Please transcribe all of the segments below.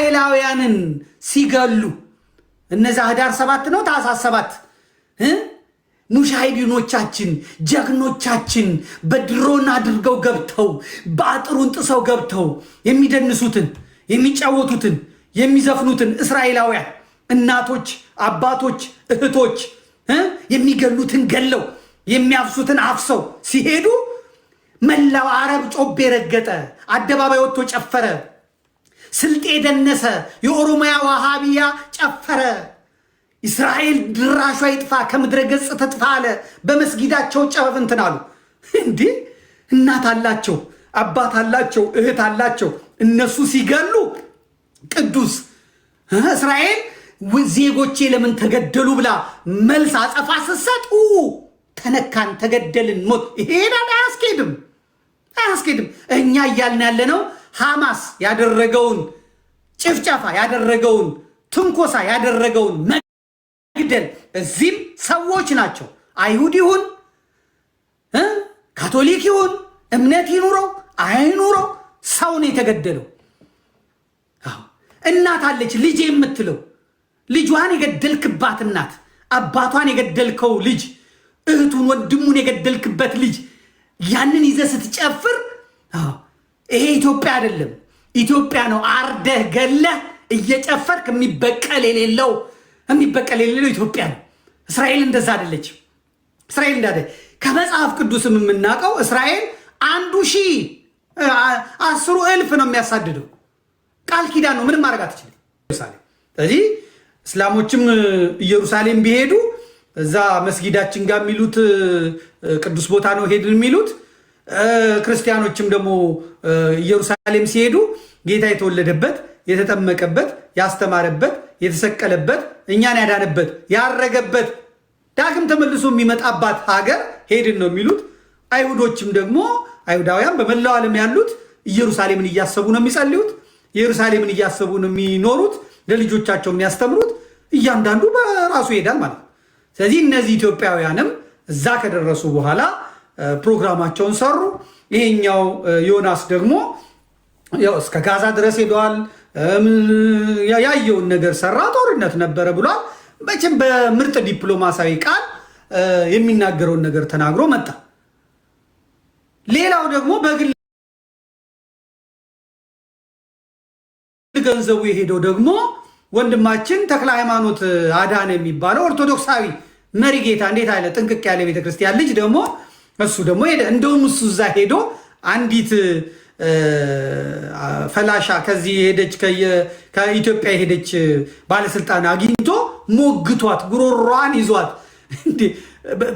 እስራኤላውያንን ሲገሉ እነዛ ህዳር 7 ነው ታኅሳስ 7 ሙሻሂዲኖቻችን ጀግኖቻችን በድሮን አድርገው ገብተው በአጥሩን ጥሰው ገብተው የሚደንሱትን የሚጫወቱትን የሚዘፍኑትን እስራኤላውያን እናቶች አባቶች እህቶች የሚገሉትን ገለው የሚያፍሱትን አፍሰው ሲሄዱ መላው አረብ ጮቤ ረገጠ፣ አደባባይ ወጥቶ ጨፈረ፣ ስልጤ ደነሰ፣ የኦሮሚያ ዋሃቢያ ጨፈረ። እስራኤል ድራሿ ይጥፋ ከምድረ ገጽ ተጥፋ አለ። በመስጊዳቸው ጨፈፍ እንትን አሉ። እንዴ እናት አላቸው አባት አላቸው እህት አላቸው። እነሱ ሲገሉ ቅዱስ እስራኤል ዜጎቼ ለምን ተገደሉ ብላ መልስ አጸፋ ስትሰጥ ተነካን ተገደልን ሞት ይሄዳል። አያስኬድም። እኛ እያልን ያለነው ሐማስ ያደረገውን ጭፍጨፋ ያደረገውን ትንኮሳ ያደረገውን መግደል እዚህም ሰዎች ናቸው። አይሁድ ይሁን ካቶሊክ ይሁን እምነት ይኑረው አይኑረው ሰው ነው የተገደለው። እናት አለች ልጅ የምትለው ልጇን የገደልክባት እናት፣ አባቷን የገደልከው ልጅ፣ እህቱን ወንድሙን የገደልክበት ልጅ ያንን ይዘህ ስትጨፍር ይሄ ኢትዮጵያ አይደለም፣ ኢትዮጵያ ነው። አርደህ ገለህ እየጨፈርክ የሚበቀል የሌለው ኢትዮጵያ ነው። እስራኤል እንደዛ አይደለች። እስራኤል እንዳደ ከመጽሐፍ ቅዱስም የምናውቀው እስራኤል 1,000 10,000 ነው የሚያሳድደው። ቃል ኪዳን ነው፣ ምንም ማድረግ አትችልም። ስለዚህ እስላሞችም ኢየሩሳሌም ቢሄዱ እዛ መስጊዳችን ጋር የሚሉት ቅዱስ ቦታ ነው ሄድን የሚሉት፣ ክርስቲያኖችም ደግሞ ኢየሩሳሌም ሲሄዱ ጌታ የተወለደበት የተጠመቀበት ያስተማረበት የተሰቀለበት እኛን ያዳነበት ያረገበት ዳግም ተመልሶ የሚመጣባት ሀገር ሄድን ነው የሚሉት። አይሁዶችም ደግሞ አይሁዳውያን በመላው ዓለም ያሉት ኢየሩሳሌምን እያሰቡ ነው የሚጸልዩት፣ ኢየሩሳሌምን እያሰቡ ነው የሚኖሩት፣ ለልጆቻቸው የሚያስተምሩት። እያንዳንዱ በራሱ ይሄዳል ማለት ነው። ስለዚህ እነዚህ ኢትዮጵያውያንም እዛ ከደረሱ በኋላ ፕሮግራማቸውን ሰሩ። ይሄኛው ዮናስ ደግሞ ያው እስከ ጋዛ ድረስ ሄደዋል። ያየውን ነገር ሰራ። ጦርነት ነበረ ብሏል። መቼም በምርጥ ዲፕሎማሲያዊ ቃል የሚናገረውን ነገር ተናግሮ መጣ። ሌላው ደግሞ በግል ገንዘቡ የሄደው ደግሞ ወንድማችን ተክለ ሃይማኖት አዳነ የሚባለው ኦርቶዶክሳዊ መሪ ጌታ እንዴት አይለ ጥንቅቅ ያለ ቤተክርስቲያን ልጅ ደግሞ እሱ ደግሞ ሄደ። እንደውም እሱ እዛ ሄዶ አንዲት ፈላሻ ከዚህ ሄደች ከኢትዮጵያ የሄደች ባለስልጣን አግኝቶ ሞግቷት ጉሮሯን ይዟት እንዴ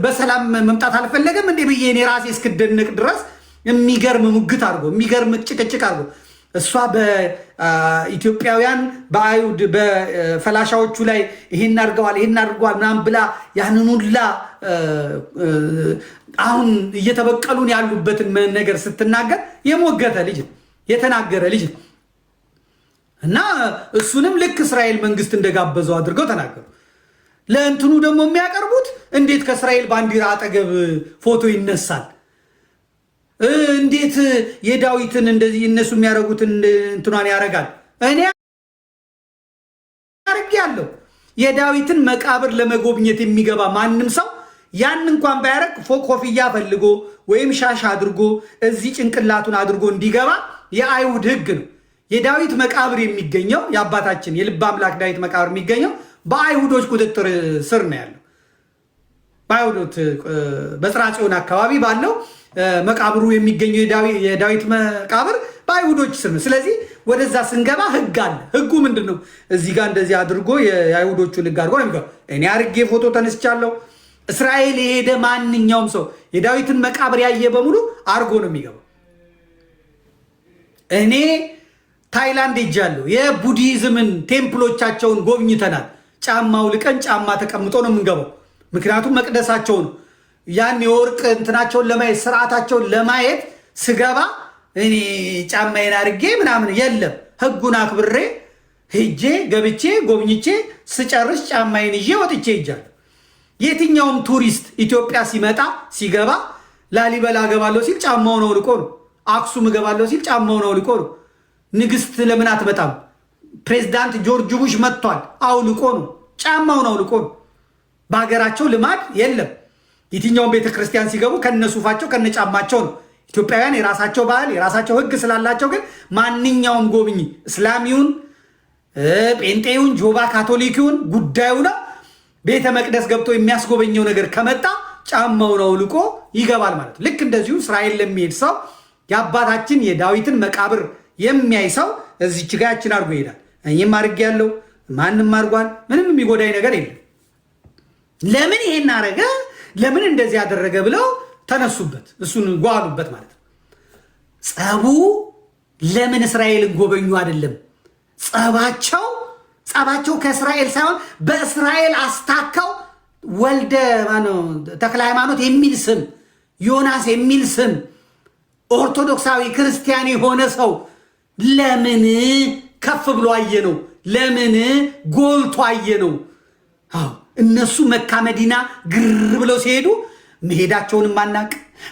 በሰላም መምጣት አልፈለገም እንዴ ብዬ እኔ ራሴ እስክደነቅ ድረስ የሚገርም ሙግት አድርጎ የሚገርም ጭቅጭቅ አድርጎ እሷ በኢትዮጵያውያን በአይሁድ በፈላሻዎቹ ላይ ይሄን አድርገዋል ምናምን ብላ ያንን ሁላ አሁን እየተበቀሉን ያሉበትን ነገር ስትናገር የሞገተ ልጅ የተናገረ ልጅ እና እሱንም ልክ እስራኤል መንግስት እንደጋበዘው አድርገው ተናገሩ። ለእንትኑ ደግሞ የሚያቀርቡት እንዴት ከእስራኤል ባንዲራ አጠገብ ፎቶ ይነሳል? እንዴት የዳዊትን እንደዚህ እነሱ የሚያደርጉትን እንትኗን ያደርጋል? እኔ አድርጌያለሁ። የዳዊትን መቃብር ለመጎብኘት የሚገባ ማንም ሰው ያን እንኳን ባያረግ ፎቅ ኮፍያ ፈልጎ ወይም ሻሽ አድርጎ እዚህ ጭንቅላቱን አድርጎ እንዲገባ የአይሁድ ሕግ ነው። የዳዊት መቃብር የሚገኘው የአባታችን የልብ አምላክ ዳዊት መቃብር የሚገኘው በአይሁዶች ቁጥጥር ስር ነው ያለው። በአይሁዶች በጽርሐ ጽዮን አካባቢ ባለው መቃብሩ የሚገኘው የዳዊት መቃብር በአይሁዶች ስር ነው። ስለዚህ ወደዛ ስንገባ ሕግ አለ። ሕጉ ምንድን ነው? እዚህ ጋር እንደዚህ አድርጎ የአይሁዶቹን ሕግ አድርጎ ነው የሚገባው። እኔ አርጌ ፎቶ ተነስቻለሁ። እስራኤል የሄደ ማንኛውም ሰው የዳዊትን መቃብር ያየ በሙሉ አርጎ ነው የሚገባው። እኔ ታይላንድ ሄጃለሁ። የቡዲዝምን ቴምፕሎቻቸውን ጎብኝተናል። ጫማው ልቀን ጫማ ተቀምጦ ነው የምንገባው። ምክንያቱም መቅደሳቸው ነው። ያን የወርቅ እንትናቸውን ለማየት ስርዓታቸውን ለማየት ስገባ እኔ ጫማዬን አድርጌ ምናምን የለም። ሕጉን አክብሬ ሄጄ ገብቼ ጎብኝቼ ስጨርስ ጫማዬን ይዤ ወጥቼ ሄጃለሁ። የትኛውም ቱሪስት ኢትዮጵያ ሲመጣ ሲገባ ላሊበላ እገባለሁ ሲል ጫማውን አውልቆ ነው። አክሱም እገባለሁ ሲል ጫማውን አውልቆ ነው። ንግስት ለምን አትመጣም? ፕሬዝዳንት ጆርጅ ቡሽ መጥቷል። አውልቆ ነው ጫማውን አውልቆ ነው። በሀገራቸው ልማድ የለም። የትኛውን ቤተክርስቲያን ሲገቡ ከነሱፋቸው ከነጫማቸው ነው። ኢትዮጵያውያን የራሳቸው ባህል የራሳቸው ህግ ስላላቸው ግን ማንኛውም ጎብኚ እስላሚውን ጴንጤውን ጆባ ካቶሊክውን ጉዳዩ ነው። ቤተ መቅደስ ገብቶ የሚያስጎበኘው ነገር ከመጣ ጫማውን አውልቆ ይገባል ማለት ነው። ልክ እንደዚሁ እስራኤል ለሚሄድ ሰው የአባታችን የዳዊትን መቃብር የሚያይ ሰው እዚች ጋ ያችን አድርጎ ይሄዳል። እኔም አድርጌ ያለው ማንም አድርጓል። ምንም የሚጎዳኝ ነገር የለም። ለምን ይሄን አረገ ለምን እንደዚህ ያደረገ ብለው ተነሱበት፣ እሱን ጓሉበት ማለት ነው። ጸቡ ለምን እስራኤልን ጎበኙ አይደለም። ጸባቸው ከእስራኤል ሳይሆን በእስራኤል አስታካው ወልደ ተክለ ሃይማኖት የሚል ስም ዮናስ የሚል ስም ኦርቶዶክሳዊ ክርስቲያን የሆነ ሰው ለምን ከፍ ብሎ አየ ነው? ለምን ጎልቶ አየ ነው? እነሱ መካ መዲና ግር ብለው ሲሄዱ መሄዳቸውን ማናቅ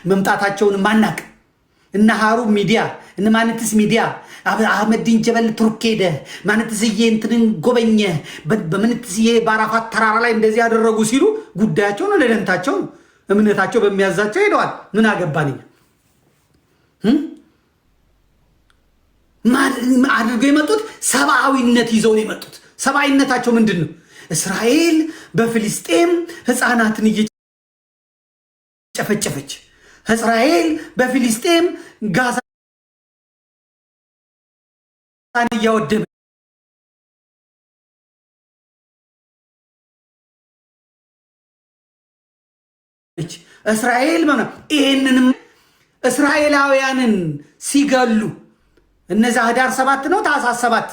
መምጣታቸውን ማናቅ እነ ሀሩብ ሚዲያ እነ ማንትስ ሚዲያ አህመዲን ጀበል ቱርክ ሄደ ማንትስዬ እንትንን ጎበኘ በማንትስዬ ባራፋት ተራራ ላይ እንደዚህ ያደረጉ ሲሉ ጉዳያቸው ነው፣ ለደንታቸው ነው፣ እምነታቸው በሚያዛቸው ሄደዋል። ምን አገባንኛ? አድርገው የመጡት ሰብአዊነት ይዘው ነው የመጡት። ሰብአዊነታቸው ምንድን ነው? እስራኤል በፍልስጤም ህፃናትን እየጨፈጨፈች፣ እስራኤል በፍልስጤም ጋዛን እያወደመች፣ እስራኤል ይህንንም እስራኤላውያንን ሲገሉ እነዛ ህዳር 7 ነው ታኅሳስ 7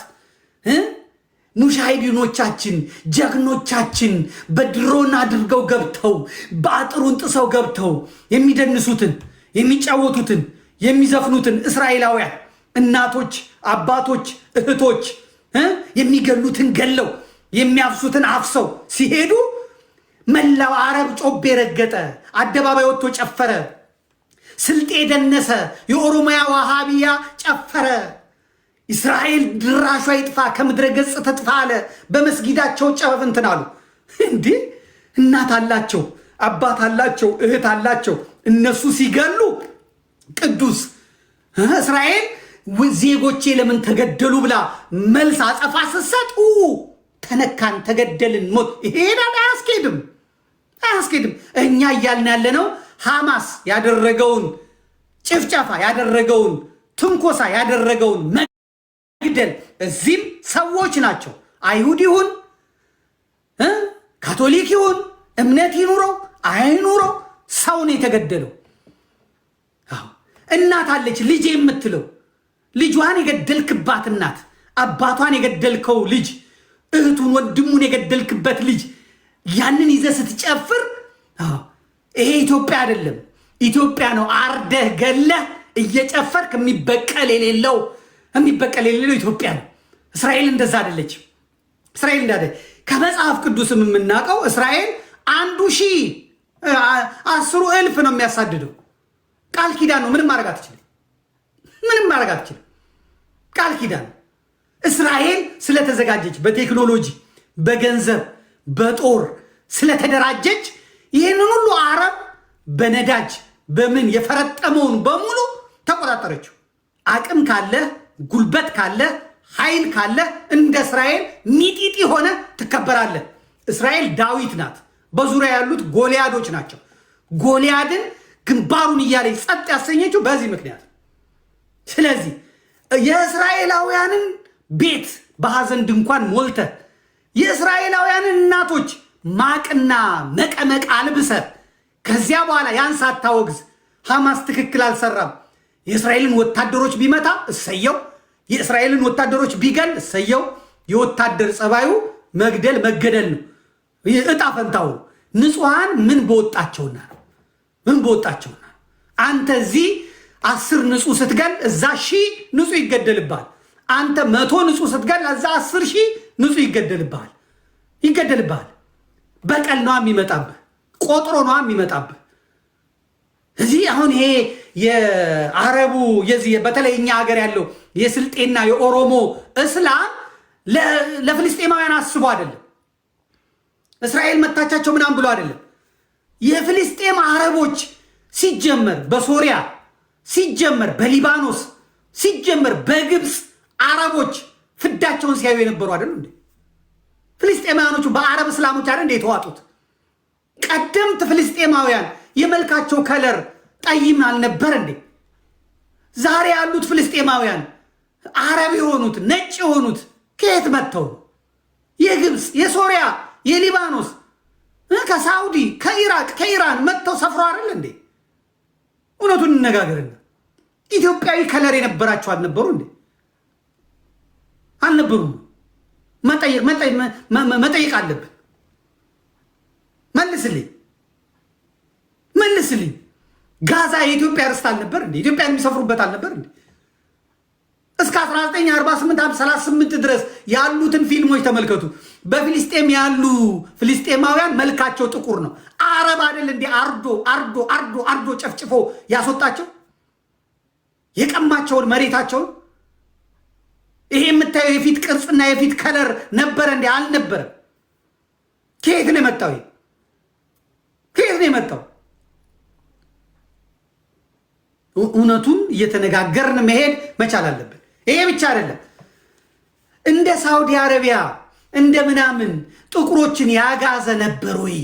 ሙሻሂዲኖቻችን ጀግኖቻችን በድሮን አድርገው ገብተው በአጥሩን ጥሰው ገብተው የሚደንሱትን የሚጫወቱትን የሚዘፍኑትን እስራኤላውያን እናቶች፣ አባቶች፣ እህቶች የሚገሉትን ገለው የሚያፍሱትን አፍሰው ሲሄዱ መላው አረብ ጮቤ ረገጠ፣ አደባባይ ወጥቶ ጨፈረ፣ ስልጤ ደነሰ፣ የኦሮሚያ ዋሃቢያ ጨፈረ። እስራኤል ድራሿ ይጥፋ ከምድረ ገጽ ተጥፋ አለ። በመስጊዳቸው ጨበብ እንትን አሉ። እንዲህ እናት አላቸው፣ አባት አላቸው፣ እህት አላቸው። እነሱ ሲገሉ ቅዱስ እስራኤል ዜጎቼ ለምን ተገደሉ ብላ መልስ አጸፋ ስትሰጥ ተነካን፣ ተገደልን፣ ሞት ይሄዳል። አያስኬድም። እኛ እያልን ያለነው ሐማስ ያደረገውን ጭፍጨፋ ያደረገውን ትንኮሳ ያደረገውን መግደል እዚህም ሰዎች ናቸው። አይሁድ ይሁን ካቶሊክ ይሁን እምነት ይኑረው አይኑረው ሰው ነው የተገደለው። እናት አለች ልጅ የምትለው ልጇን የገደልክባት እናት፣ አባቷን የገደልከው ልጅ፣ እህቱን ወንድሙን የገደልክበት ልጅ ያንን ይዘህ ስትጨፍር ይሄ ኢትዮጵያ አይደለም። ኢትዮጵያ ነው አርደህ ገለህ እየጨፈርክ የሚበቀል የሌለው ኢትዮጵያ ነው። እስራኤል እንደዛ አይደለች። እስራኤል እንዳደ ከመጽሐፍ ቅዱስም የምናውቀው እስራኤል 10,000 ነው የሚያሳድደው። ቃል ኪዳን ነው። ምንም ማድረግ አትችልም። ቃል ኪዳን ነው። እስራኤል ስለተዘጋጀች በቴክኖሎጂ በገንዘብ በጦር ስለተደራጀች ይህንን ሁሉ አረብ በነዳጅ በምን የፈረጠመውን በሙሉ ተቆጣጠረችው። አቅም ካለ ጉልበት ካለ ኃይል ካለ እንደ እስራኤል ሚጢጢ ሆነ ትከበራለህ። እስራኤል ዳዊት ናት። በዙሪያ ያሉት ጎልያዶች ናቸው። ጎልያድን ግንባሩን እያለች ጸጥ ያሰኘችው በዚህ ምክንያት። ስለዚህ የእስራኤላውያንን ቤት በሐዘን ድንኳን ሞልተ የእስራኤላውያንን እናቶች ማቅና መቀመቅ አልብሰ ከዚያ በኋላ ያን ሳታወግዝ ሐማስ ትክክል አልሰራም። የእስራኤልን ወታደሮች ቢመታ እሰየው፣ የእስራኤልን ወታደሮች ቢገል እሰየው። የወታደር ጸባዩ መግደል መገደል ነው። እጣ ፈንታው ንጹሐን ምን በወጣቸውና አንተ እዚህ 10 ንጹህ ስትገል እዛ 1000 ንጹህ ይገደልብሃል። አንተ 100 ንጹህ ስትገል እዛ 10,000 ንጹህ ይገደልብሃል። በቀል ነው የሚመጣብህ፣ ቆጥሮ ነው የሚመጣብህ። እዚህ አሁን ይሄ የአረቡ የዚህ በተለይ እኛ ሀገር ያለው የስልጤና የኦሮሞ እስላም ለፍልስጤማውያን አስቦ አይደለም። እስራኤል መታቻቸው ምናምን ብሎ አይደለም። የፍልስጤም አረቦች ሲጀመር በሶሪያ ሲጀመር በሊባኖስ ሲጀመር በግብፅ አረቦች ፍዳቸውን ሲያዩ የነበሩ አይደል እንዴ? ፍልስጤማውያኖቹ በአረብ እስላሞች አይደል እንዴ የተዋጡት? ቀደምት ፍልስጤማውያን የመልካቸው ከለር ጠይም አልነበር እንዴ? ዛሬ ያሉት ፍልስጤማውያን አረብ የሆኑት ነጭ የሆኑት ከየት መጥተው? የግብፅ፣ የሶሪያ፣ የሊባኖስ፣ ከሳውዲ፣ ከኢራቅ፣ ከኢራን መጥተው ሰፍሮ አይደል እንዴ? እውነቱን እንነጋገርና ኢትዮጵያዊ ከለር የነበራቸው አልነበሩ እንዴ? አልነበሩም። መጠየቅ አለብን። መልስልኝ። ጋዛ የኢትዮጵያ ርስት አልነበር እንዴ? ኢትዮጵያ የሚሰፍሩበት አልነበር እንዴ? እስከ 1948 38 ድረስ ያሉትን ፊልሞች ተመልከቱ። በፊልስጤም ያሉ ፍልስጤማውያን መልካቸው ጥቁር ነው። አረብ አይደል እንዴ? አርዶ ጨፍጭፎ ያስወጣቸው የቀማቸውን መሬታቸውን። ይሄ የምታየው የፊት ቅርጽና የፊት ከለር ነበረ እንዴ? አልነበረም። ከየት ነው የመጣው? እውነቱን እየተነጋገርን መሄድ መቻል አለብን። ይሄ ብቻ አይደለም። እንደ ሳውዲ አረቢያ እንደ ምናምን ጥቁሮችን ያጋዘ ነበር ወይ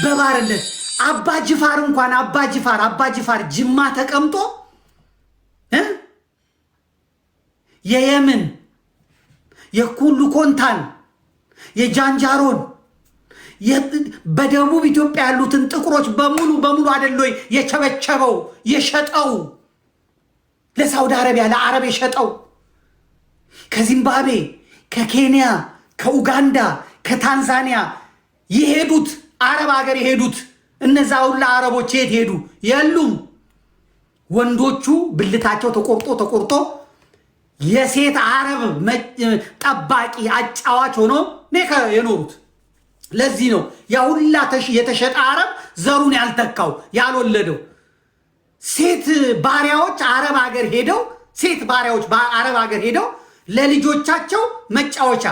በባርነት? አባጅፋር እንኳን አባጅፋር ጅማ ተቀምጦ የየምን የኩሉ ኮንታን የጃንጃሮን በደቡብ ኢትዮጵያ ያሉትን ጥቁሮች በሙሉ አይደል የቸበቸበው የሸጠው ለሳውዲ አረቢያ ለአረብ የሸጠው? ከዚምባብዌ ከኬንያ ከኡጋንዳ ከታንዛኒያ የሄዱት አረብ ሀገር የሄዱት እነዛ ሁላ አረቦች የት ሄዱ? የሉም። ወንዶቹ ብልታቸው ተቆርጦ የሴት አረብ ጠባቂ አጫዋች ሆኖ የኖሩት። ለዚህ ነው ያ ሁላ የተሸጠ አረብ ዘሩን ያልተካው ያልወለደው። ሴት ባሪያዎች አረብ ሀገር ሄደው ለልጆቻቸው መጫወቻ፣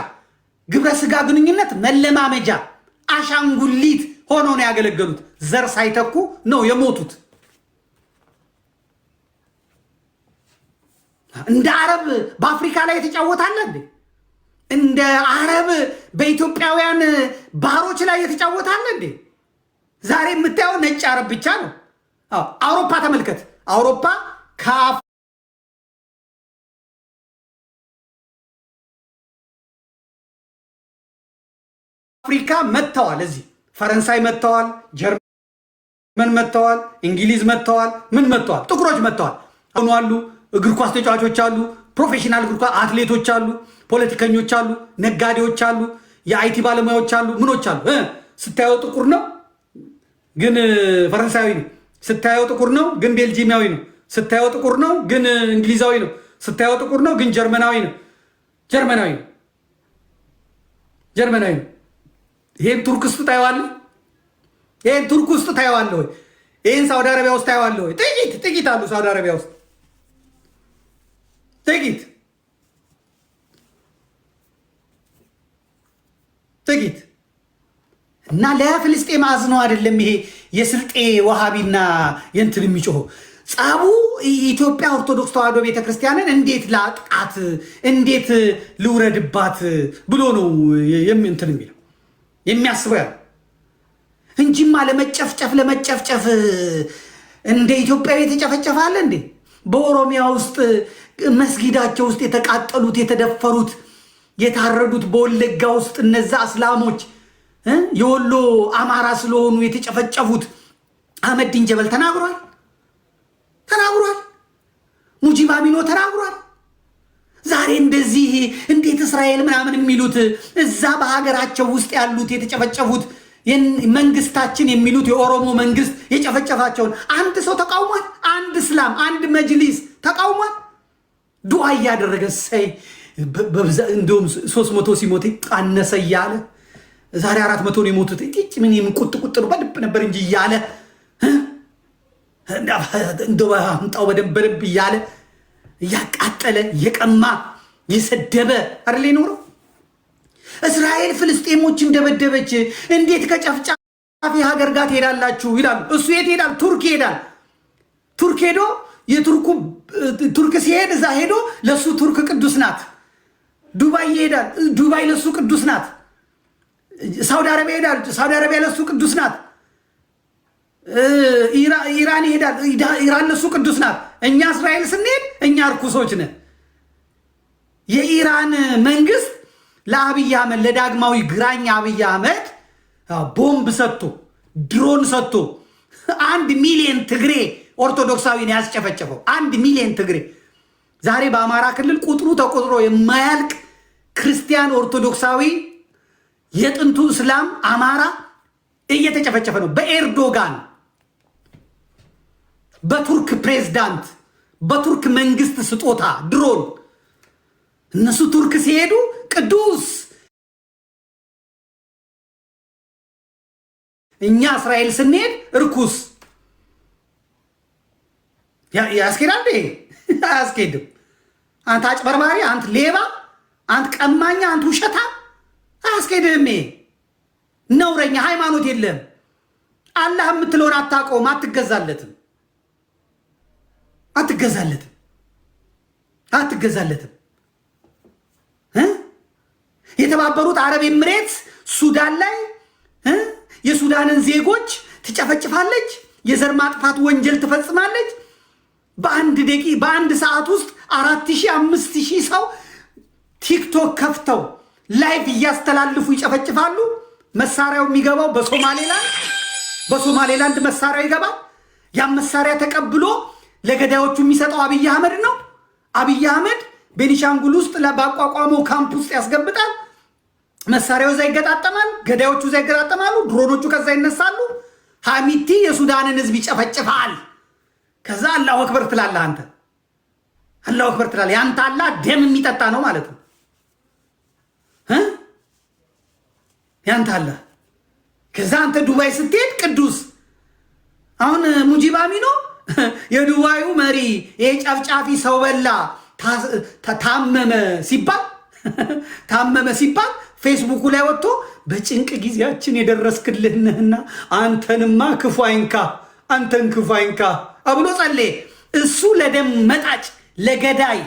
ግብረ ስጋ ግንኙነት መለማመጃ፣ አሻንጉሊት ሆኖ ነው ያገለገሉት። ዘር ሳይተኩ ነው የሞቱት። እንደ አረብ በአፍሪካ ላይ የተጫወታለ እንዴ? እንደ አረብ በኢትዮጵያውያን ባሮች ላይ የተጫወታለ እንዴ? ዛሬ የምታየው ነጭ አረብ ብቻ ነው። አውሮፓ ተመልከት። አውሮፓ ከአፍሪካ መጥተዋል። እዚህ ፈረንሳይ መጥተዋል፣ ጀርመን መጥተዋል፣ እንግሊዝ መጥተዋል፣ ምን መጥተዋል? ጥቁሮች መጥተዋል። አሁን አሉ እግር ኳስ ተጫዋቾች አሉ፣ ፕሮፌሽናል እግር ኳስ አትሌቶች አሉ፣ ፖለቲከኞች አሉ፣ ነጋዴዎች አሉ፣ የአይቲ ባለሙያዎች አሉ፣ ምኖች አሉ። ስታየው ጥቁር ነው ግን ፈረንሳዊ ነው። ስታየው ጥቁር ነው ግን ቤልጂሚያዊ ነው። ስታየው ጥቁር ነው ግን እንግሊዛዊ ነው። ስታየው ጥቁር ነው ግን ጀርመናዊ ነው። ይሄን ቱርክ ውስጥ ታየዋለህ? ይሄን ቱርክ ውስጥ ታየዋለህ ወይ? ይሄን ሳውዲ አረቢያ ውስጥ ታየዋለህ ወይ? ጥቂት አሉ ሳውዲ አረቢያ ውስጥ ጥቂት እና ለፍልስጤም አዝነው አይደለም። ይሄ የስልጤ ወሃቢና የእንትን የሚጮኸው ጻቡ ኢትዮጵያ ኦርቶዶክስ ተዋሕዶ ቤተክርስቲያንን እንዴት ላጥቃት፣ እንዴት ልውረድባት ብሎ ነው እንትን የሚለው የሚያስበው ያለው እንጂማ ለመጨፍጨፍ እንደ ኢትዮጵያዊ የተጨፈጨፋለ እንዴ? በኦሮሚያ ውስጥ መስጊዳቸው ውስጥ የተቃጠሉት፣ የተደፈሩት፣ የታረዱት በወለጋ ውስጥ እነዛ እስላሞች የወሎ አማራ ስለሆኑ የተጨፈጨፉት አህመዲን ጀበል ተናግሯል። ሙጂብ አሚኖ ተናግሯል። ዛሬ እንደዚህ እንዴት እስራኤል ምናምን የሚሉት እዛ በሀገራቸው ውስጥ ያሉት የተጨፈጨፉት መንግስታችን የሚሉት የኦሮሞ መንግስት የጨፈጨፋቸውን አንድ ሰው ተቃውሟል? አንድ እስላም አንድ መጅሊስ ተቃውሟል? ዱዓ እያደረገ ሰይ እንደውም 300 ሲሞት አነሰ እያለ ዛሬ 400 ነው የሞቱት። እጭ ምን ቁጥ ነው በልብ ነበር እንጂ እያለ እንደው አምጣው በደንብ እያለ እያቃጠለ እየቀማ የሰደበ አይደል የኖረው? እስራኤል ፍልስጤሞችን ደበደበች፣ እንዴት ከጨፍጫፊ ሀገር ጋር ትሄዳላችሁ ይላሉ። እሱ የት ሄዳል? ቱርክ ይሄዳል። ቱርክ ሄዶ ቱርክ ሲሄድ እዛ ሄዶ ለሱ ቱርክ ቅዱስ ናት። ዱባይ ይሄዳል። ዱባይ ለሱ ቅዱስ ናት። ሳውዲ አረቢያ ይሄዳል። ሳውዲ አረቢያ ለሱ ቅዱስ ናት። ኢራን ይሄዳል። ኢራን ለሱ ቅዱስ ናት። እኛ እስራኤል ስንሄድ እኛ እርኩሶች ነን። የኢራን መንግስት ለአብይ አህመድ ለዳግማዊ ግራኝ አብይ አህመድ ቦምብ ሰጥቶ ድሮን ሰጥቶ 1 ሚሊዮን ትግሬ ኦርቶዶክሳዊን ያስጨፈጨፈው 1 ሚሊዮን ትግሬ። ዛሬ በአማራ ክልል ቁጥሩ ተቆጥሮ የማያልቅ ክርስቲያን ኦርቶዶክሳዊ የጥንቱ እስላም አማራ እየተጨፈጨፈ ነው። በኤርዶጋን በቱርክ ፕሬዝዳንት በቱርክ መንግስት ስጦታ ድሮን እነሱ ቱርክ ሲሄዱ ቅዱስ፣ እኛ እስራኤል ስንሄድ እርኩስ። ያስኬዳል? አያስኬድም። አንተ አጭበርባሪ፣ አንተ ሌባ፣ አንተ ቀማኛ፣ አንተ ውሸታ፣ አያስኬድም። ነውረኛ፣ ሃይማኖት የለም። አላህ የምትለውን አታውቀውም፣ አትገዛለትም፣ አትገዛለትም፣ አትገዛለትም። የተባበሩት አረብ ኤምሬት ሱዳን ላይ የሱዳንን ዜጎች ትጨፈጭፋለች፣ የዘር ማጥፋት ወንጀል ትፈጽማለች። በአንድ ሰዓት ውስጥ 4000 5000 ሰው ቲክቶክ ከፍተው ላይቭ እያስተላልፉ ይጨፈጭፋሉ። መሳሪያው የሚገባው በሶማሌላንድ መሳሪያው ይገባል። ያም መሳሪያ ተቀብሎ ለገዳዮቹ የሚሰጠው አብይ አህመድ ነው። አብይ አህመድ ቤኒሻንጉል ውስጥ ባቋቋመው ካምፕ ውስጥ ያስገብጣል። መሳሪያው እዛ ይገጣጠማል፣ ገዳዮቹ እዛ ይገጣጠማሉ፣ ድሮኖቹ ከዛ ይነሳሉ። ሐሚቲ የሱዳንን ህዝብ ይጨፈጭፋል። ከዛ አላሁ አክበር ትላለህ አንተ። አላሁ አክበር ትላለህ። ያንተ አላህ ደም የሚጠጣ ነው ማለት ነው። ያንተ አላህ። ከዛ አንተ ዱባይ ስትሄድ ቅዱስ። አሁን ሙጂብ አሚኖ የዱባዩ መሪ ይሄ ጨፍጫፊ ሰው በላ ታመመ ሲባል ፌስቡኩ ላይ ወጥቶ በጭንቅ ጊዜያችን የደረስክልህንህና አንተንማ ክፉ አይንካ፣ አንተን ክፉ አይንካ አብሎ ጸለየ። እሱ ለደም መጣጭ ለገዳይ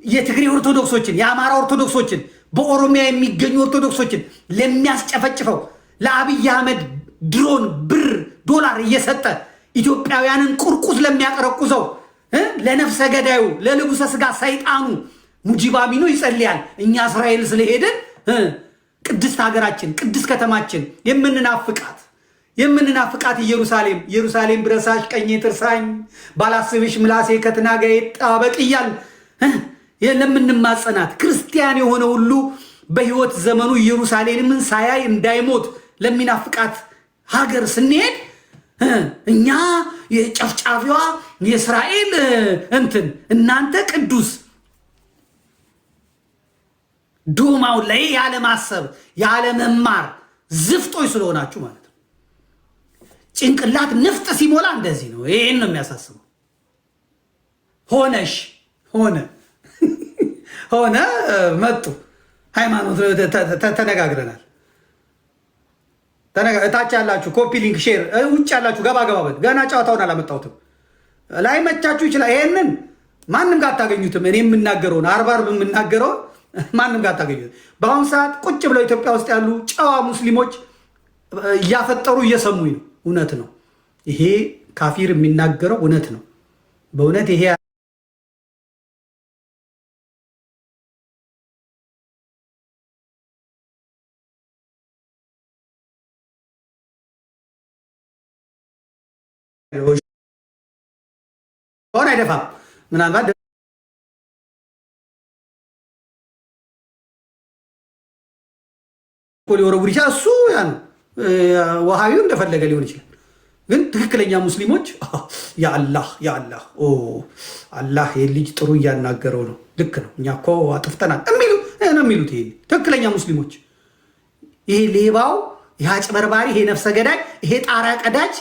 የትግሬ ኦርቶዶክሶችን የአማራ ኦርቶዶክሶችን በኦሮሚያ የሚገኙ ኦርቶዶክሶችን ለሚያስጨፈጭፈው ለአብይ አህመድ ድሮን ብር ዶላር እየሰጠ ኢትዮጵያውያንን ቁርቁስ ለሚያቀረቁዘው ለነፍሰ ገዳዩ ለልቡሰ ስጋ ሰይጣኑ ሙጂብ አሚኖ ይጸልያል። እኛ እስራኤል ስለሄድን ቅድስት ሀገራችን ቅድስት ከተማችን የምንናፍቃት ኢየሩሳሌም ብረሳሽ ቀኜ ትርሳኝ ባላስብሽ ምላሴ ከትናጋዬ ጣበቅ እያል ለምንማጸናት ክርስቲያን የሆነ ሁሉ በህይወት ዘመኑ ኢየሩሳሌምን ሳያይ እንዳይሞት ለሚናፍቃት ሀገር ስንሄድ እኛ የጨፍጫፊዋ የእስራኤል እናንተ ቅዱስ ዶማው ላይ ያለ ማሰብ ያለ መማር ዝፍጦች ስለሆናችሁ ማለት ነው። ጭንቅላት ንፍጥ ሲሞላ እንደዚህ ነው። ይሄን ነው የሚያሳስበው። ሆነ መጡ ሃይማኖት ተነጋግረናል። እታች ያላችሁ ኮፒ ሊንክ ሼር፣ ውጭ ያላችሁ ገባ በል። ገና ጨዋታውን አላመጣሁትም። ላይ መቻችሁ ይችላል። ይሄንን ማንም ጋር አታገኙትም። እኔ የምናገረውን አርብ የምናገረውን ማንም ጋር አታገኙትም። በአሁኑ ሰዓት ቁጭ ብለው ኢትዮጵያ ውስጥ ያሉ ጨዋ ሙስሊሞች እያፈጠሩ እየሰሙኝ ነው። እውነት ነው ይሄ ካፊር የሚናገረው እውነት ነው። በእውነት ይሄ ሆነ አይደፋም። ምናልባት ሊወረውር ይችላል። እሱ ያ ነው ዋሃቢው እንደፈለገ ሊሆን ይችላል። ግን ትክክለኛ ሙስሊሞች ያአላህ አላህ የልጅ ጥሩ እያናገረው ነው፣ ልክ ነው፣ እኛ እኮ አጥፍተናል የሚሉት ይሄ ትክክለኛ ሙስሊሞች። ይሄ ሌባው፣ ይሄ አጭበርባሪ፣ ይሄ ነፍሰ ገዳይ፣ ይሄ ጣራ ቀዳጅ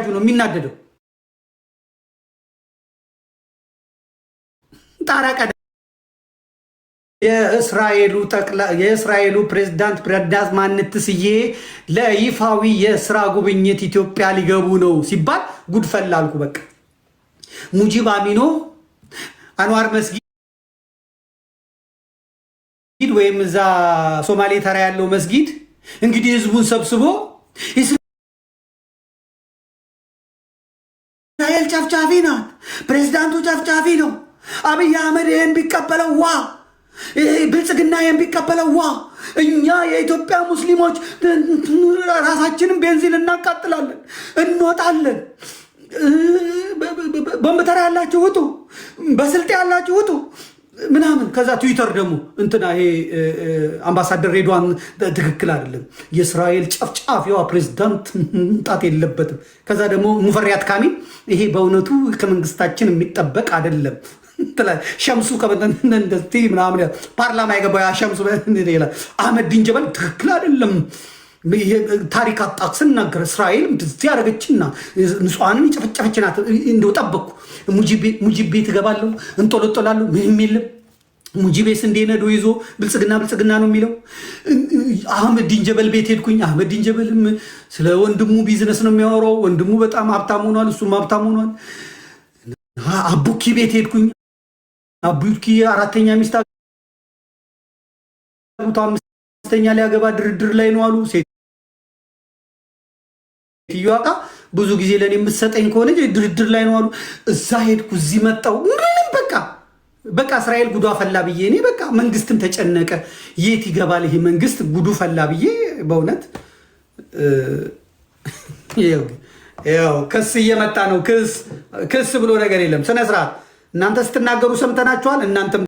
ነው የሚናደደው። ጣራ የእስራኤሉ ፕሬዝዳንት ማንትስዬ ለይፋዊ የስራ ጉብኝት ኢትዮጵያ ሊገቡ ነው ሲባል ጉድፈላ አልኩ። በቃ ሙጂብ አሚኖ አንዋር መስጊድ ወይም እዛ ሶማሌ ተራ ያለው መስጊድ እንግዲህ ህዝቡን ሰብስቦ እስራኤል ጨፍጫፊ ናት፣ ፕሬዝዳንቱ ጨፍጫፊ ነው፣ አብይ አህመድ ይህን ቢቀበለው ብልጽግና የሚቀበለው እኛ የኢትዮጵያ ሙስሊሞች ራሳችንን ቤንዚን እናቃጥላለን፣ እንወጣለን፣ በመተራ ያላችሁ ውጡ፣ በስልጤ ያላችሁ ውጡ ምናምን። ከዛ ትዊተር ደግሞ እንትና ይሄ አምባሳደር ሬድዋን ትክክል አይደለም፣ የእስራኤል ጨፍጫፊዋ ፕሬዝዳንት መምጣት የለበትም። ከዛ ደግሞ ሙፈሪያት ካሚል ይሄ በእውነቱ ከመንግስታችን የሚጠበቅ አይደለም ሸምሱ ከበንደስቲ ምናምን ፓርላማ የገባው ሸምሱ አህመድ ዲንጀበል ትክክል አይደለም። ታሪክ አጣቅስን ነገር እስራኤል እንደዚህ ያደረገችና ንጹሐንን የጨፈጨፈች ናት። እንደው ጠበቅኩ ሙጂብ ቤት እገባለሁ እንጦለጦላለሁ፣ ምንም የለም። ሙጂቤስ እንደነዶ ይዞ ብልጽግና ነው የሚለው። አህመድ ዲንጀበል ቤት ሄድኩኝ። አህመድ ዲንጀበልም ስለ ወንድሙ ቢዝነስ ነው የሚያወራው። ወንድሙ በጣም ሀብታም ሆኗል፣ እሱም ሀብታም ሆኗል። አቡኪ ቤት ሄድኩኝ። አቡኪ አራተኛ ሚስት አምስተኛ ሊያገባ ድርድር ላይ ነው አሉ። ሴትዮዋ ብዙ ጊዜ ለኔ የምትሰጠኝ ከሆነ ድርድር ላይ ነው አሉ። እዛ ሄድኩ፣ እዚህ መጣሁ። ምንም በቃ እስራኤል ጉዷ ፈላ ብዬ እኔ በቃ መንግስትም ተጨነቀ። የት ይገባል ይሄ መንግስት ጉዱ ፈላ ብዬ በእውነት ያው ክስ እየመጣ ነው። ክስ ብሎ ነገር የለም። ስነ ስርዓት እናንተ ስትናገሩ ሰምተናችኋል። እናንተም